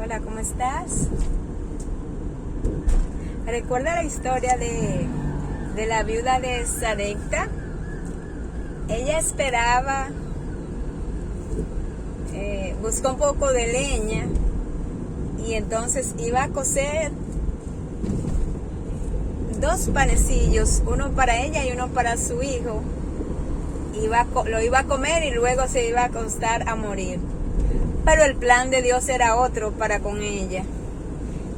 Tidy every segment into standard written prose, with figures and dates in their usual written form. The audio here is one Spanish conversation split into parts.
Hola, ¿cómo estás? ¿Recuerda la historia de la viuda de Sarepta? Ella esperaba, buscó un poco de leña y entonces iba a cocer 2 panecillos, uno para ella y uno para su hijo. Lo iba a comer y luego se iba a acostar a morir. Pero el plan de Dios era otro para con ella.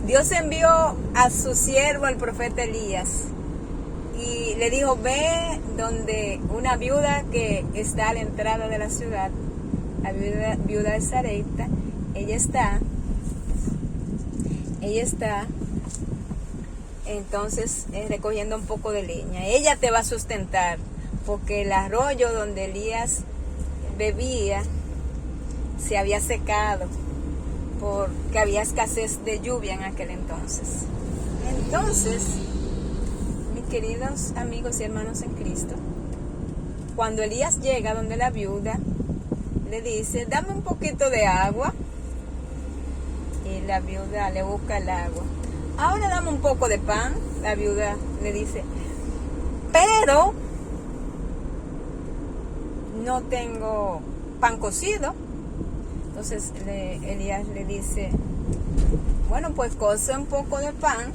Dios envió a su siervo, el profeta Elías, y le dijo: ve donde una viuda que está a la entrada de la ciudad, la viuda de Sarepta. Ella está entonces recogiendo un poco de leña. Ella te va a sustentar, porque el arroyo donde Elías bebía se había secado porque había escasez de lluvia en aquel entonces. Entonces, mis queridos amigos y hermanos en Cristo, cuando Elías llega donde la viuda, le dice: dame un poquito de agua. Y la viuda le busca el agua. Ahora dame un poco de pan. La viuda le dice: pero no tengo pan cocido. Entonces Elías le dice: bueno, pues coce un poco de pan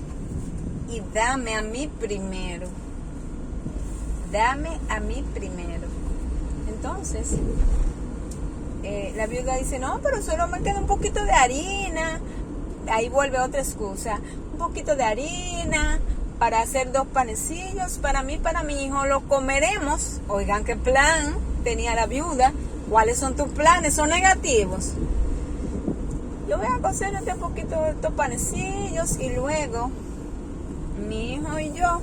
y dame a mí primero. Dame a mí primero. Entonces la viuda dice: no, pero solo me queda un poquito de harina. Ahí vuelve otra excusa: un poquito de harina para hacer 2 panecillos para mí y para mi hijo, lo comeremos. Oigan qué plan tenía la viuda. ¿Cuáles son tus planes? Son negativos. Yo voy a cocer un poquito de estos panecillos y luego mi hijo y yo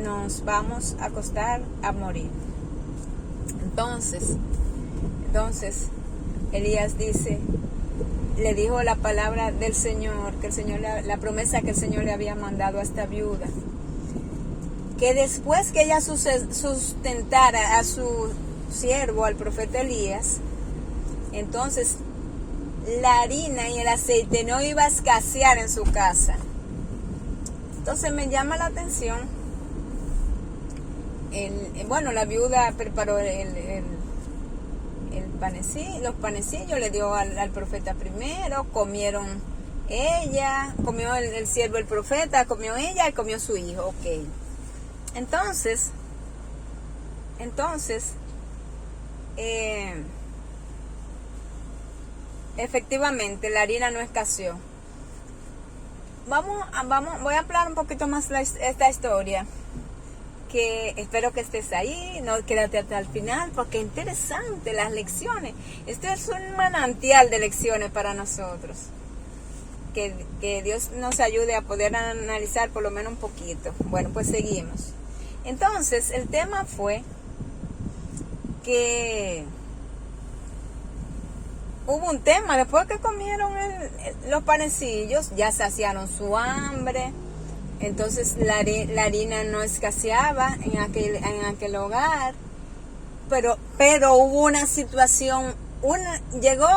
nos vamos a acostar a morir. Entonces Elías le dijo la palabra del Señor, la promesa que el Señor le había mandado a esta viuda, que después que ella sustentara a su siervo, al profeta Elías, entonces la harina y el aceite no iba a escasear en su casa. Entonces me llama la atención, la viuda preparó los panecillos, le dio al profeta primero, comieron ella, comió el siervo, el profeta, comió ella y comió su hijo. Ok. Entonces, efectivamente la harina no escaseó. Voy a hablar un poquito más esta historia, que espero que estés ahí. No, quédate hasta el final, porque es interesante las lecciones. Esto es un manantial de lecciones para nosotros, que Dios nos ayude a poder analizar por lo menos un poquito. Bueno, pues seguimos. Entonces el tema fue que hubo un tema: después que comieron los panecillos, ya saciaron su hambre. Entonces la harina no escaseaba en aquel hogar, pero hubo una situación, llegó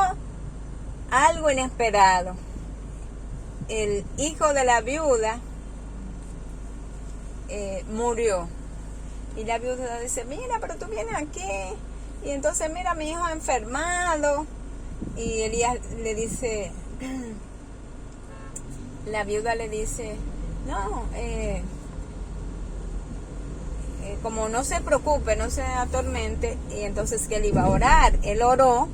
algo inesperado. El hijo de la viuda murió. Y la viuda dice: mira, pero tú vienes aquí, y entonces mira, mi hijo ha enfermado. Y Elías le dice, la viuda le dice: no, como no se preocupe, no se atormente. Y entonces que él iba a orar. Él oró,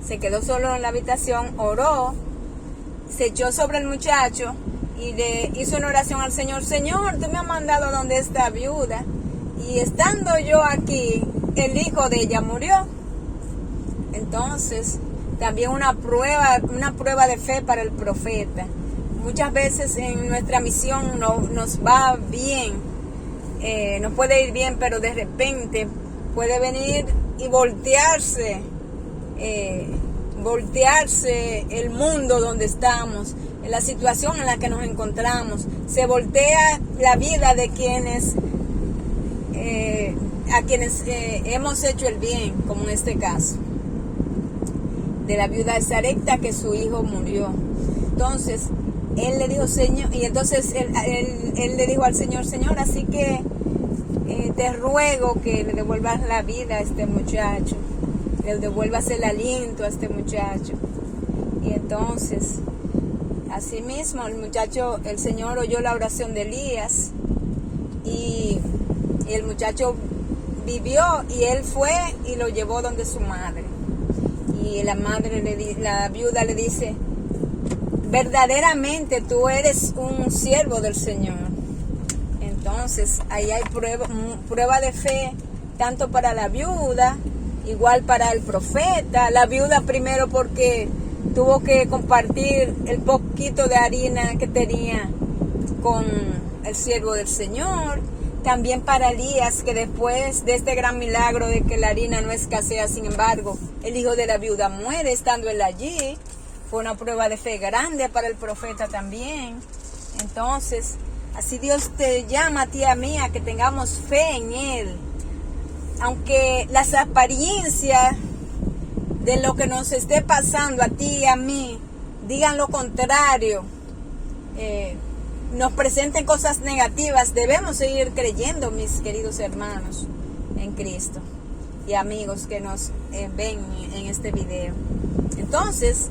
se quedó solo en la habitación, oró, se echó sobre el muchacho y le hizo una oración al Señor: Señor, tú me has mandado donde esta viuda, y estando yo aquí, el hijo de ella murió. Entonces, también una prueba de fe para el profeta. Muchas veces en nuestra misión nos va bien, nos puede ir bien, pero de repente puede venir y voltearse el mundo donde estamos, en la situación en la que nos encontramos. Se voltea la vida de quienes hemos hecho el bien, como en este caso. de la viuda de Sarepta, que su hijo murió. Entonces, él le dijo, Señor, y entonces él le dijo al Señor, Señor, así que te ruego que le devuelvas la vida a este muchacho, le devuelvas el aliento a este muchacho. Y entonces, asimismo, el Señor oyó la oración de Elías, y el muchacho vivió, y él fue y lo llevó donde su madre. Y la viuda le dice, verdaderamente tú eres un siervo del Señor. Entonces ahí hay prueba de fe, tanto para la viuda, igual para el profeta. La viuda primero porque tuvo que compartir el poquito de harina que tenía con el siervo del Señor. También para Elías, que después de este gran milagro de que la harina no escasea, sin embargo, el hijo de la viuda muere estando él allí. Fue una prueba de fe grande para el profeta también. Entonces, así Dios te llama a ti y a mí a que tengamos fe en Él. Aunque las apariencias de lo que nos esté pasando a ti y a mí digan lo contrario, nos presenten cosas negativas, debemos seguir creyendo, mis queridos hermanos, en Cristo y amigos que nos ven en este video. Entonces,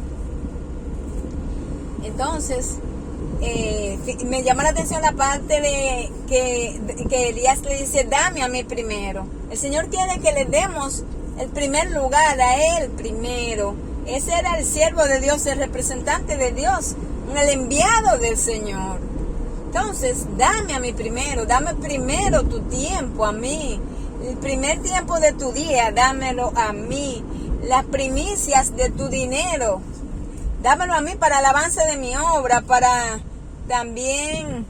me llama la atención la parte de que Elías le dice, dame a mí primero. El Señor quiere que le demos el primer lugar a Él primero. Ese era el siervo de Dios, el representante de Dios, el enviado del Señor. Entonces, dame a mí primero tu tiempo a mí. El primer tiempo de tu día, dámelo a mí. Las primicias de tu dinero, dámelo a mí para el avance de mi obra, para también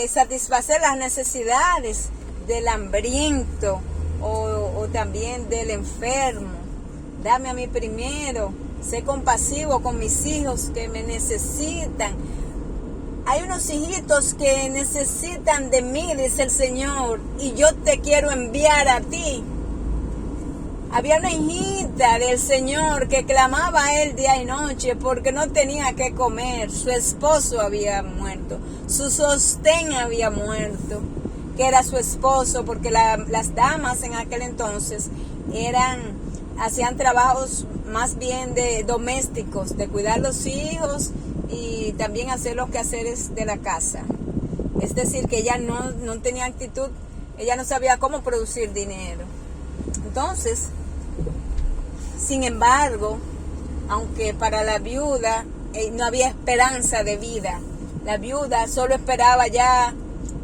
satisfacer las necesidades del hambriento o también del enfermo. Dame a mí primero. Sé compasivo con mis hijos que me necesitan. Hay unos hijitos que necesitan de mí, dice el Señor, y yo te quiero enviar a ti. Había una hijita del Señor que clamaba a Él día y noche porque no tenía que comer. Su esposo había muerto, su sostén había muerto, que era su esposo, porque las damas en aquel entonces hacían trabajos más bien de domésticos, de cuidar los hijos y también hacer los quehaceres de la casa. Es decir, que ella no tenía actitud, ella no sabía cómo producir dinero. Entonces, sin embargo, aunque para la viuda no había esperanza de vida, la viuda solo esperaba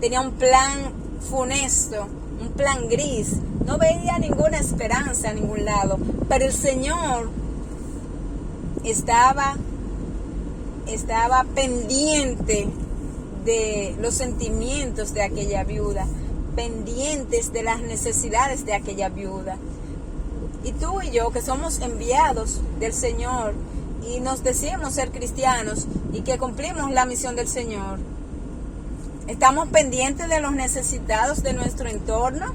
tenía un plan funesto, un plan gris, no veía ninguna esperanza a ningún lado, pero el Señor estaba pendiente de los sentimientos de aquella viuda, pendientes de las necesidades de aquella viuda. Y tú y yo, que somos enviados del Señor y nos decimos ser cristianos y que cumplimos la misión del Señor, ¿estamos pendientes de los necesitados de nuestro entorno?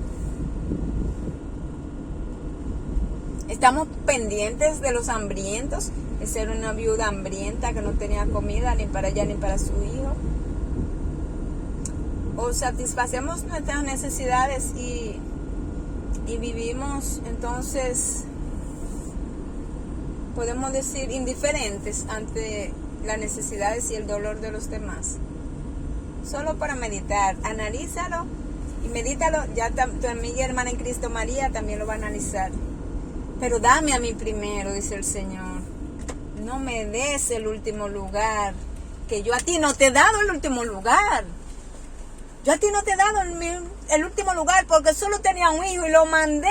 ¿Estamos pendientes de los hambrientos? Esa era una viuda hambrienta que no tenía comida ni para ella ni para su hijo. O satisfacemos nuestras necesidades y vivimos, entonces, podemos decir, indiferentes ante las necesidades y el dolor de los demás. Solo para meditar, analízalo y medítalo. Ya tu amiga y hermana en Cristo María también lo va a analizar. Pero dame a mí primero, dice el Señor. No me des el último lugar, que yo a ti no te he dado el último lugar. Yo a ti no te he dado el último lugar porque solo tenía un hijo y lo mandé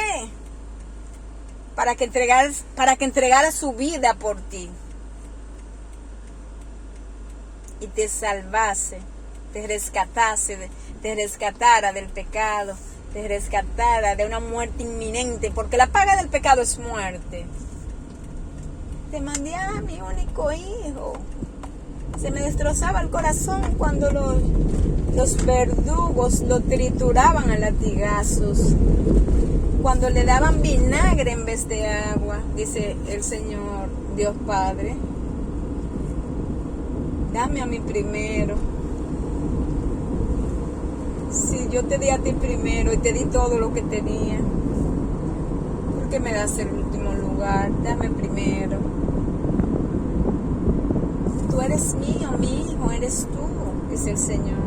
para que entregara su vida por ti y te salvase, te rescatara del pecado, te rescatara de una muerte inminente, porque la paga del pecado es muerte. Te mandé a mi único hijo. Se me destrozaba el corazón cuando los verdugos lo trituraban a latigazos, cuando le daban vinagre en vez de agua, dice el Señor. Dios Padre, dame a mí primero. Si yo te di a ti primero y te di todo lo que tenía, ¿por qué me das el último lugar? Dame primero. Tú eres mío, mi hijo, eres tú, dice el Señor.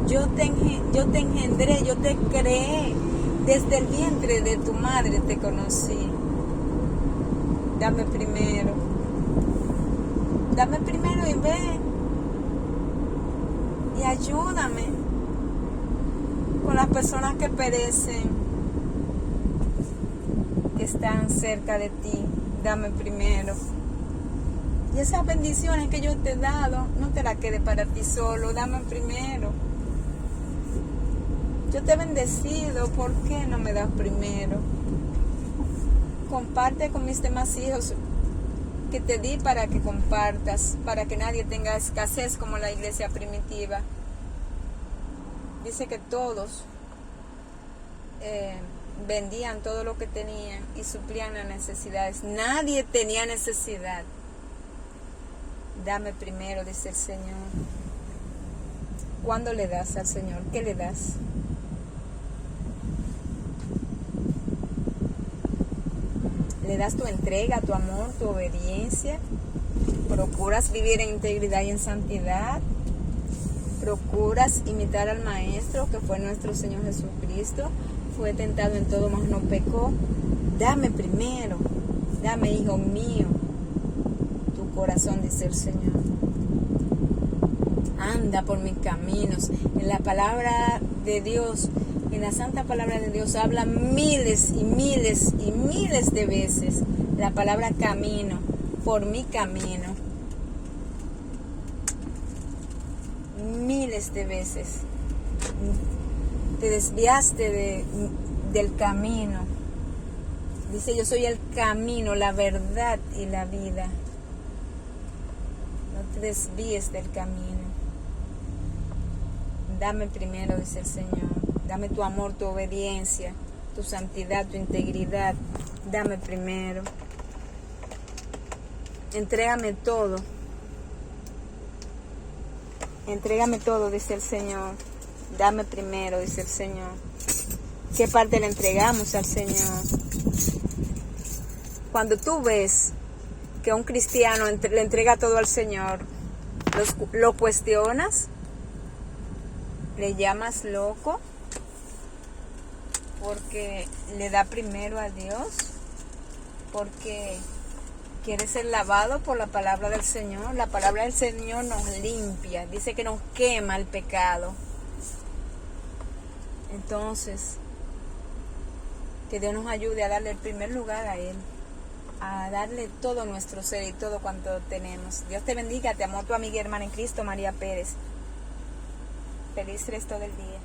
Yo te engendré, yo te creé. Desde el vientre de tu madre te conocí. Dame primero. Dame primero y ven. Y ayúdame con las personas que perecen, que están cerca de ti. Dame primero. Y esas bendiciones que yo te he dado, no te las quedes para ti solo. Dame primero. Yo te he bendecido, ¿por qué no me das primero? Comparte con mis demás hijos que te di para que compartas, para que nadie tenga escasez como la iglesia primitiva. Dice que todos vendían todo lo que tenían y suplían las necesidades. Nadie tenía necesidad. Dame primero, dice el Señor. ¿Cuándo le das al Señor? ¿Qué le das? ¿Le das tu entrega, tu amor, tu obediencia? ¿Procuras vivir en integridad y en santidad? ¿Procuras imitar al Maestro, que fue nuestro Señor Jesucristo? Fue tentado en todo, mas no pecó. Dame primero, dame, hijo mío, tu corazón, dice el Señor. Anda por mis caminos. En la palabra de Dios, en la santa palabra de Dios, habla miles y miles y miles de veces la palabra camino, por mi camino. Miles de veces. Te desviaste del camino. Dice, yo soy el camino, la verdad y la vida. No te desvíes del camino. Dame primero, dice el Señor. Dame tu amor, tu obediencia, tu santidad, tu integridad. Dame primero. Entrégame todo. Entrégame todo, dice el Señor. Dame primero, dice el Señor. ¿Qué parte le entregamos al Señor? Cuando tú ves que un cristiano le entrega todo al Señor, lo cuestionas, le llamas loco, porque le da primero a Dios, porque quiere ser lavado por la palabra del Señor. La palabra del Señor nos limpia, dice que nos quema el pecado. Entonces, que Dios nos ayude a darle el primer lugar a Él, a darle todo nuestro ser y todo cuanto tenemos. Dios te bendiga, te amó tu amiga y hermana en Cristo, María Pérez. Feliz resto del día.